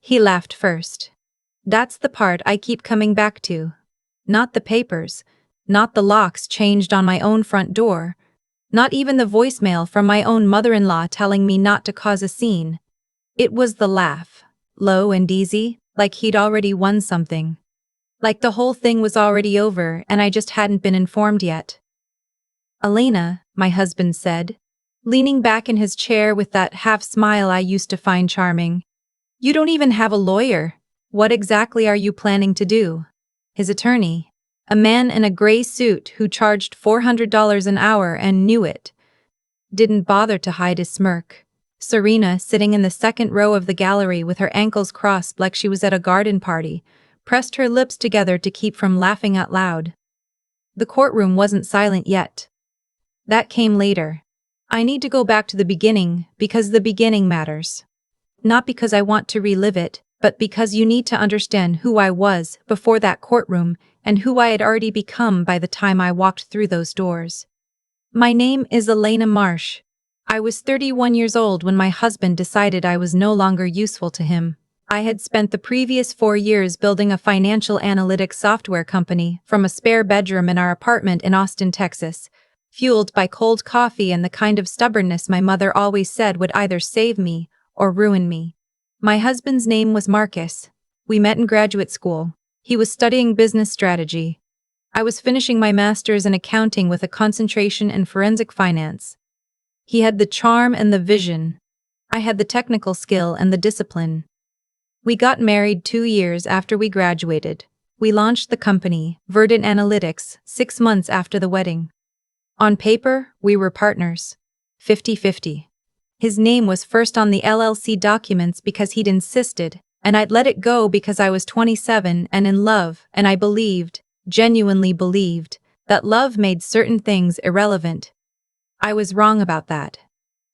He laughed first. That's the part I keep coming back to. Not the papers. Not the locks changed on my own front door. Not even the voicemail from my own mother-in-law telling me not to cause a scene. It was the laugh. Low and easy, like he'd already won something. Like the whole thing was already over and I just hadn't been informed yet. "Elena," my husband said, leaning back in his chair with that half-smile I used to find charming. "You don't even have a lawyer. What exactly are you planning to do?" His attorney, a man in a gray suit who charged $400 an hour and knew it, didn't bother to hide his smirk. Serena, sitting in the second row of the gallery with her ankles crossed like she was at a garden party, pressed her lips together to keep from laughing out loud. The courtroom wasn't silent yet. That came later. I need to go back to the beginning because the beginning matters. Not because I want to relive it, but because you need to understand who I was before that courtroom and who I had already become by the time I walked through those doors. My name is Elena Marsh. I was 31 years old when my husband decided I was no longer useful to him. I had spent the previous 4 years building a financial analytics software company from a spare bedroom in our apartment in Austin, Texas, fueled by cold coffee and the kind of stubbornness my mother always said would either save me or ruin me. My husband's name was Marcus. We met in graduate school. He was studying business strategy. I was finishing my master's in accounting with a concentration in forensic finance. He had the charm and the vision. I had the technical skill and the discipline. We got married 2 years after we graduated. We launched the company, Verdant Analytics, 6 months after the wedding. On paper, we were partners. 50-50. His name was first on the LLC documents because he'd insisted, and I'd let it go because I was 27 and in love, and I believed, genuinely believed, that love made certain things irrelevant. I was wrong about that.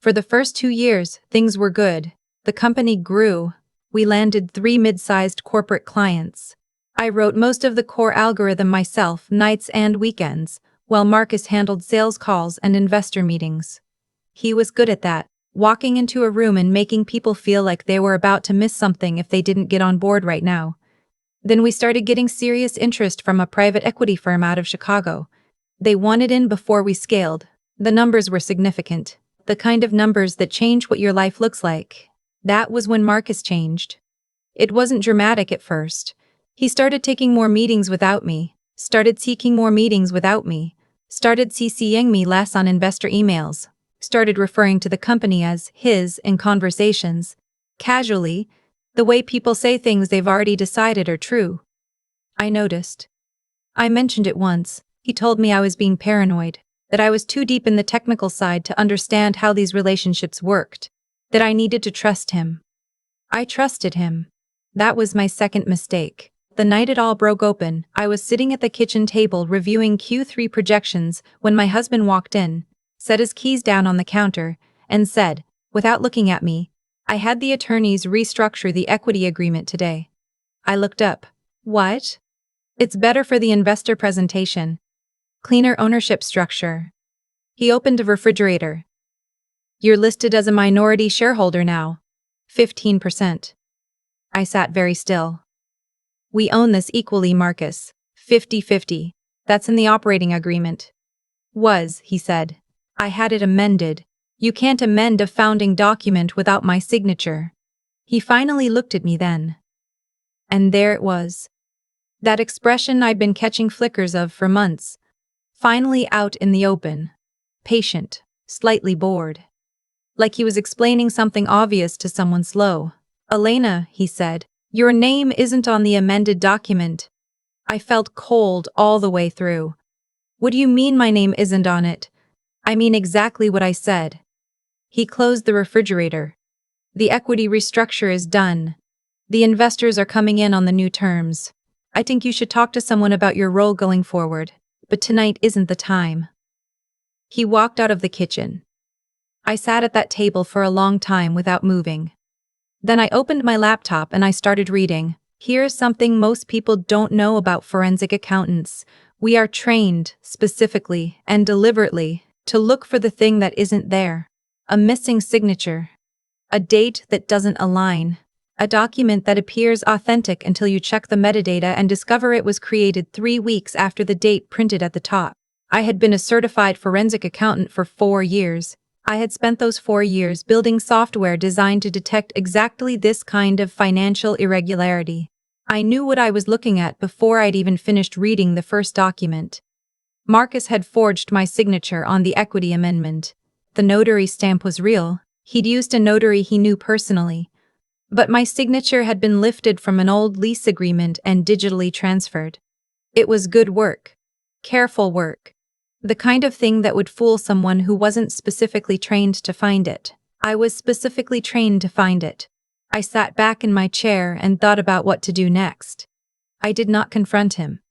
For the first 2 years, things were good. The company grew. We landed 3 mid-sized corporate clients. I wrote most of the core algorithm myself, nights and weekends, while Marcus handled sales calls and investor meetings. He was good at that, walking into a room and making people feel like they were about to miss something if they didn't get on board right now. Then we started getting serious interest from a private equity firm out of Chicago. They wanted in before we scaled. The numbers were significant. The kind of numbers that change what your life looks like. That was when Marcus changed. It wasn't dramatic at first. He started taking more meetings without me, started seeking more meetings without me, started CCing me less on investor emails, started referring to the company as his in conversations, casually, the way people say things they've already decided are true. I noticed. I mentioned it once. He told me I was being paranoid, that I was too deep in the technical side to understand how these relationships worked, that I needed to trust him. I trusted him. That was my second mistake. The night it all broke open, I was sitting at the kitchen table reviewing Q3 projections when my husband walked in, set his keys down on the counter, and said, without looking at me, "I had the attorneys restructure the equity agreement today." I looked up. "What?" "It's better for the investor presentation. Cleaner ownership structure." He opened a refrigerator. "You're listed as a minority shareholder now. 15%. I sat very still. "We own this equally, Marcus. 50-50. That's in the operating agreement." "Was," he said. "I had it amended. You can't amend a founding document without my signature." He finally looked at me then. And there it was. That expression I'd been catching flickers of for months. Finally out in the open. Patient, slightly bored. Like he was explaining something obvious to someone slow. "Elena," he said, "your name isn't on the amended document." I felt cold all the way through. "What do you mean my name isn't on it?" "I mean exactly what I said." He closed the refrigerator. "The equity restructure is done. The investors are coming in on the new terms. I think you should talk to someone about your role going forward, but tonight isn't the time." He walked out of the kitchen. I sat at that table for a long time without moving. Then I opened my laptop and I started reading. Here's something most people don't know about forensic accountants. We are trained, specifically and deliberately, to look for the thing that isn't there. A missing signature. A date that doesn't align. A document that appears authentic until you check the metadata and discover it was created 3 weeks after the date printed at the top. I had been a certified forensic accountant for 4 years. I had spent those 4 years building software designed to detect exactly this kind of financial irregularity. I knew what I was looking at before I'd even finished reading the first document. Marcus had forged my signature on the equity amendment. The notary stamp was real. He'd used a notary he knew personally. But my signature had been lifted from an old lease agreement and digitally transferred. It was good work. Careful work. The kind of thing that would fool someone who wasn't specifically trained to find it. I was specifically trained to find it. I sat back in my chair and thought about what to do next. I did not confront him.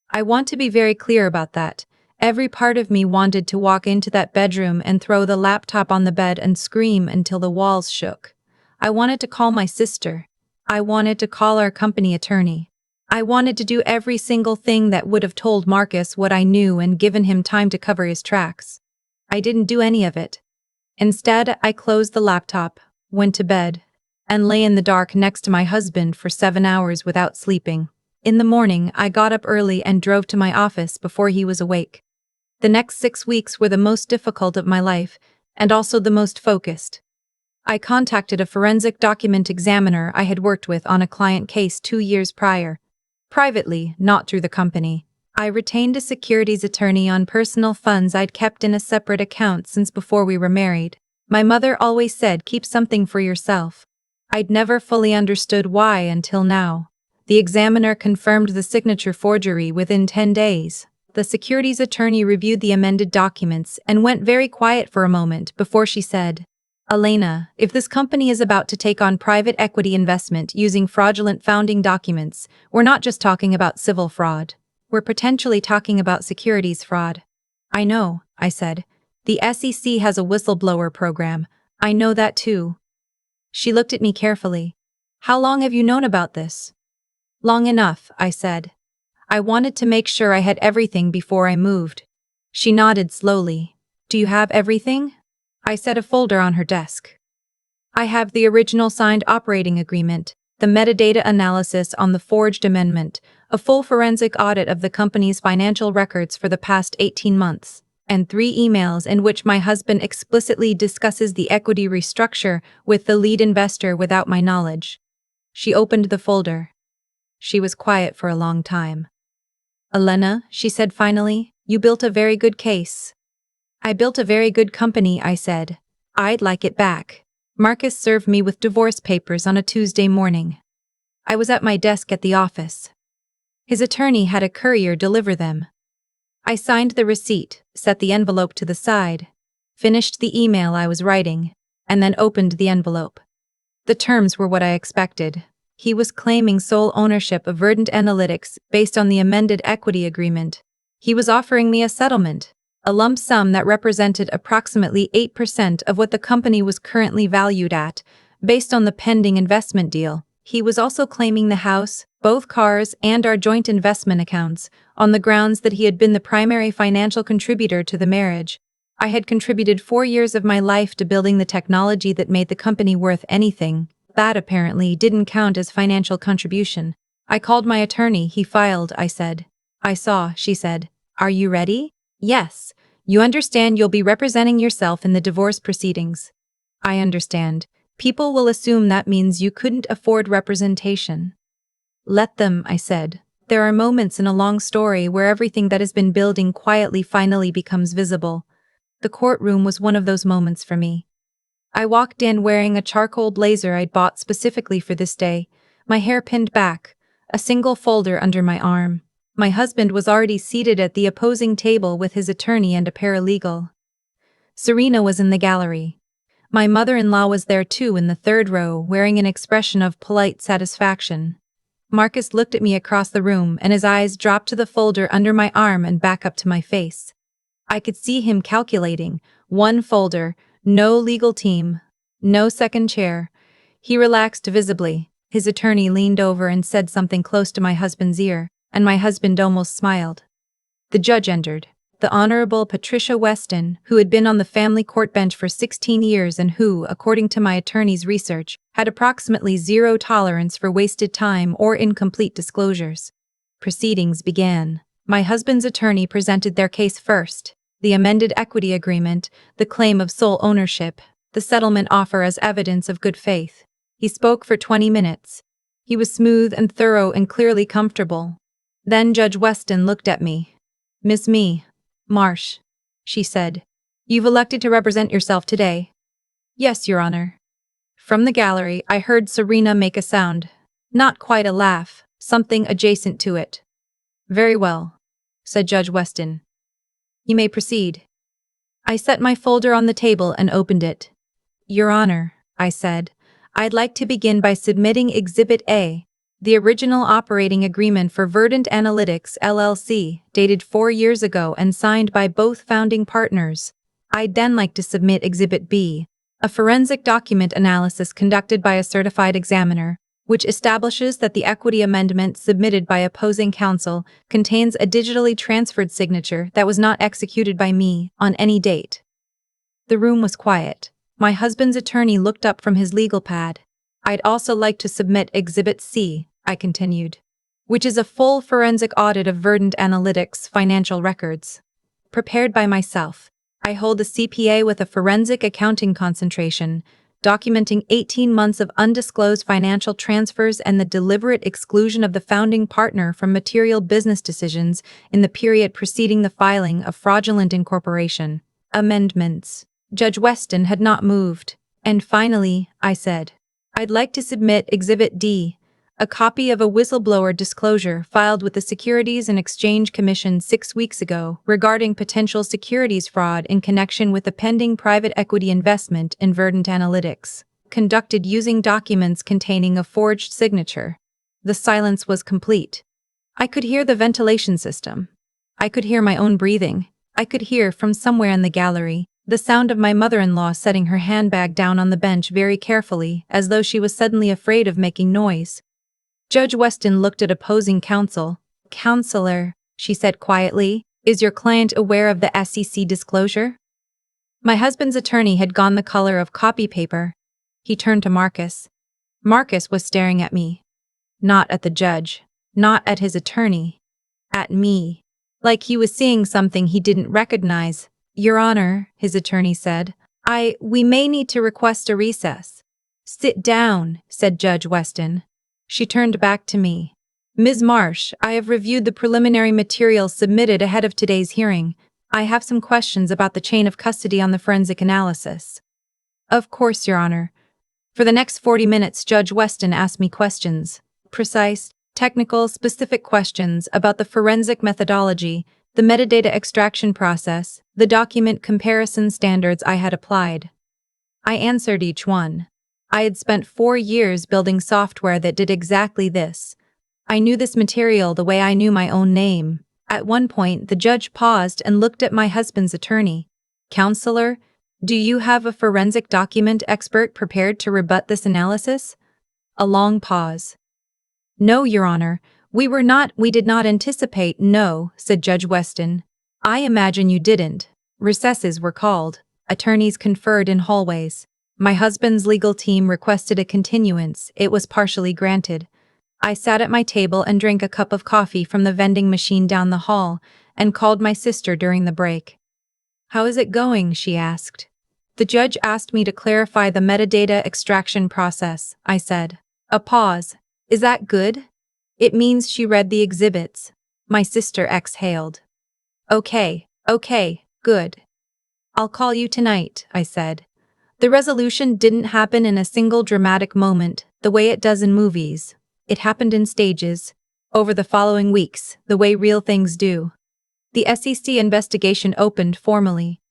I want to be very clear about that. Every part of me wanted to walk into that bedroom and throw the laptop on the bed and scream until the walls shook. I wanted to call my sister. I wanted to call our company attorney. I wanted to do every single thing that would have told Marcus what I knew and given him time to cover his tracks. I didn't do any of it. Instead, I closed the laptop, went to bed, and lay in the dark next to my husband for 7 hours without sleeping. In the morning, I got up early and drove to my office before he was awake. The next 6 weeks were the most difficult of my life, and also the most focused. I contacted a forensic document examiner I had worked with on a client case 2 years prior. Privately, not through the company. I retained a securities attorney on personal funds I'd kept in a separate account since before we were married. My mother always said, keep something for yourself. I'd never fully understood why until now. The examiner confirmed the signature forgery within 10 days. The securities attorney reviewed the amended documents and went very quiet for a moment before she said, Elena, if this company is about to take on private equity investment using fraudulent founding documents, we're not just talking about civil fraud. We're potentially talking about securities fraud. I know, I said. The SEC has a whistleblower program. I know that too. She looked at me carefully. How long have you known about this? Long enough, I said. I wanted to make sure I had everything before I moved. She nodded slowly. Do you have everything? I set a folder on her desk. I have the original signed operating agreement, the metadata analysis on the forged amendment, a full forensic audit of the company's financial records for the past 18 months, and 3 emails in which my husband explicitly discusses the equity restructure with the lead investor without my knowledge. She opened the folder. She was quiet for a long time. Elena, she said finally, you built a very good case. I built a very good company, I said. I'd like it back. Marcus served me with divorce papers on a Tuesday morning. I was at my desk at the office. His attorney had a courier deliver them. I signed the receipt, set the envelope to the side, finished the email I was writing, and then opened the envelope. The terms were what I expected. He was claiming sole ownership of Verdant Analytics based on the amended equity agreement. He was offering me a settlement, a lump sum that represented approximately 8% of what the company was currently valued at, based on the pending investment deal. He was also claiming the house, both cars, and our joint investment accounts, on the grounds that he had been the primary financial contributor to the marriage. I had contributed 4 years of my life to building the technology that made the company worth anything. That apparently didn't count as financial contribution. I called my attorney, he filed, I said. I saw, she said. Are you ready? Yes. You understand you'll be representing yourself in the divorce proceedings. I understand. People will assume that means you couldn't afford representation. Let them, I said. There are moments in a long story where everything that has been building quietly finally becomes visible. The courtroom was one of those moments for me. I walked in wearing a charcoal blazer I'd bought specifically for this day, my hair pinned back, a single folder under my arm. My husband was already seated at the opposing table with his attorney and a paralegal. Serena was in the gallery. My mother-in-law was there too in the 3rd row, wearing an expression of polite satisfaction. Marcus looked at me across the room and his eyes dropped to the folder under my arm and back up to my face. I could see him calculating. 1 folder, no legal team, no second chair. He relaxed visibly. His attorney leaned over and said something close to my husband's ear, and my husband almost smiled. The judge entered. the Honorable Patricia Weston, who had been on the family court bench for 16 years and who, according to my attorney's research, had approximately zero tolerance for wasted time or incomplete disclosures. Proceedings began. My husband's attorney presented their case first: the amended equity agreement, the claim of sole ownership, the settlement offer as evidence of good faith. He spoke for 20 minutes. He was smooth and thorough and clearly comfortable. Then Judge Weston looked at me. "Miss Marsh," she said, "you've elected to represent yourself today." "Yes, Your Honor." From the gallery, I heard Serena make a sound. Not quite a laugh, something adjacent to it. "Very well," said Judge Weston. "You may proceed." I set my folder on the table and opened it. "Your Honor," I said, "I'd like to begin by submitting Exhibit A, the original operating agreement for Verdant Analytics, LLC, dated 4 years ago and signed by both founding partners. I'd then like to submit Exhibit B, a forensic document analysis conducted by a certified examiner, which establishes that the equity amendment submitted by opposing counsel contains a digitally transferred signature that was not executed by me on any date." The room was quiet. My husband's attorney looked up from his legal pad. "I'd also like to submit Exhibit C," I continued, "which is a full forensic audit of Verdant Analytics financial records. Prepared by myself. I hold a CPA with a forensic accounting concentration, documenting 18 months of undisclosed financial transfers and the deliberate exclusion of the founding partner from material business decisions in the period preceding the filing of fraudulent incorporation amendments." Judge Weston had not moved. "And finally," I said, "I'd like to submit Exhibit D, a copy of a whistleblower disclosure filed with the Securities and Exchange Commission 6 weeks ago regarding potential securities fraud in connection with a pending private equity investment in Verdant Analytics, conducted using documents containing a forged signature." The silence was complete. I could hear the ventilation system. I could hear my own breathing. I could hear, from somewhere in the gallery, the sound of my mother-in-law setting her handbag down on the bench very carefully, as though she was suddenly afraid of making noise. Judge Weston looked at opposing counsel. "Counselor," she said quietly, "is your client aware of the SEC disclosure?" My husband's attorney had gone the color of copy paper. He turned to Marcus. Marcus was staring at me. Not at the judge. Not at his attorney. At me. Like he was seeing something he didn't recognize. "Your Honor," his attorney said, we may need to request a recess." "Sit down," said Judge Weston. She turned back to me. "Ms. Marsh, I have reviewed the preliminary materials submitted ahead of today's hearing. I have some questions about the chain of custody on the forensic analysis." "Of course, Your Honor." For the next 40 minutes, Judge Weston asked me questions. Precise, technical, specific questions about the forensic methodology, the metadata extraction process, the document comparison standards I had applied. I answered each one. I had spent 4 years building software that did exactly this. I knew this material the way I knew my own name. At one point, the judge paused and looked at my husband's attorney. "Counselor, do you have a forensic document expert prepared to rebut this analysis?" A long pause. "No, Your Honor. We did not anticipate." "No," said Judge Weston. "I imagine you didn't." Recesses were called. Attorneys conferred in hallways. My husband's legal team requested a continuance. It was partially granted. I sat at my table and drank a cup of coffee from the vending machine down the hall and called my sister during the break. "How is it going?" she asked. "The judge asked me to clarify the metadata extraction process," I said. A pause. "Is that good?" "It means she read the exhibits." My sister exhaled. Okay, good. "I'll call you tonight," I said. The resolution didn't happen in a single dramatic moment, the way it does in movies. It happened in stages, over the following weeks, the way real things do. The SEC investigation opened formally.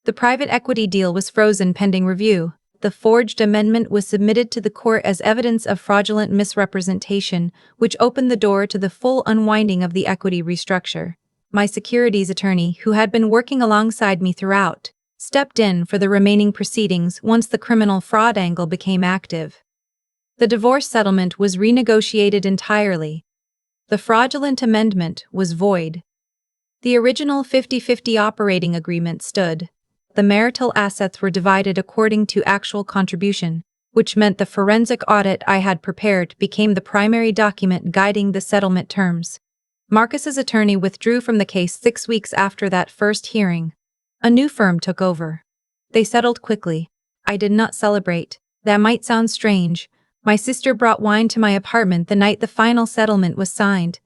The private equity deal was frozen pending review. The forged amendment was submitted to the court as evidence of fraudulent misrepresentation, which opened the door to the full unwinding of the equity restructure. My securities attorney, who had been working alongside me throughout, stepped in for the remaining proceedings once the criminal fraud angle became active. The divorce settlement was renegotiated entirely. The fraudulent amendment was void. The original 50-50 operating agreement stood. The marital assets were divided according to actual contribution, which meant the forensic audit I had prepared became the primary document guiding the settlement terms. Marcus's attorney withdrew from the case 6 weeks after that first hearing. A new firm took over. They settled quickly. I did not celebrate. That might sound strange. My sister brought wine to my apartment the night the final settlement was signed,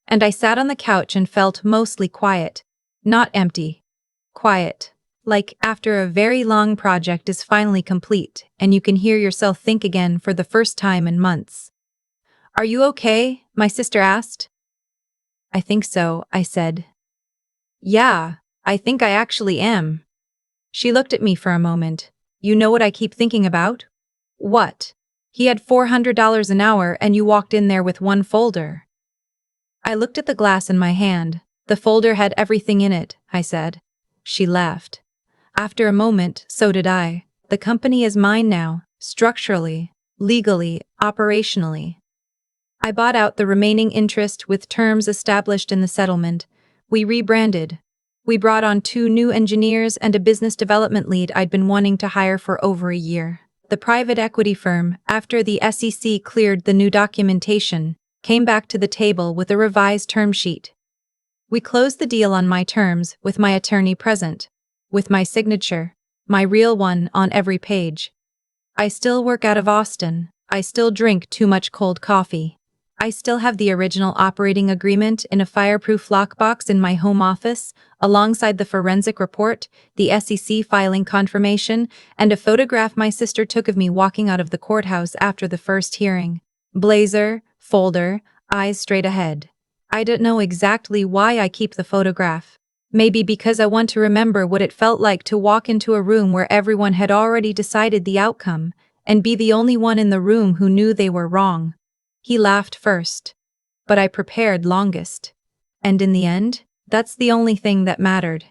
and I sat on the couch and felt mostly quiet. Not empty. Quiet. Like after a very long project is finally complete and you can hear yourself think again for the first time in months. "Are you okay?" my sister asked. "I think so," I said. "Yeah, I think I actually am." She looked at me for a moment. "You know what I keep thinking about?" "What?" "He had $400 an hour and you walked in there with one folder." I looked at the glass in my hand. "The folder had everything in it," I said. She laughed. After a moment, so did I. "The company is mine now, structurally, legally, operationally." I bought out the remaining interest with terms established in the settlement. We rebranded. We brought on 2 new engineers and a business development lead I'd been wanting to hire for over a year. The private equity firm, after the SEC cleared the new documentation, came back to the table with a revised term sheet. We closed the deal on my terms, with my attorney present, with my signature, my real one, on every page. I still work out of Austin. I still drink too much cold coffee. I still have the original operating agreement in a fireproof lockbox in my home office, alongside the forensic report, the SEC filing confirmation, and a photograph my sister took of me walking out of the courthouse after the first hearing. Blazer, folder, eyes straight ahead. I don't know exactly why I keep the photograph. Maybe because I want to remember what it felt like to walk into a room where everyone had already decided the outcome, and be the only one in the room who knew they were wrong. He laughed first. But I prepared longest. And in the end, that's the only thing that mattered.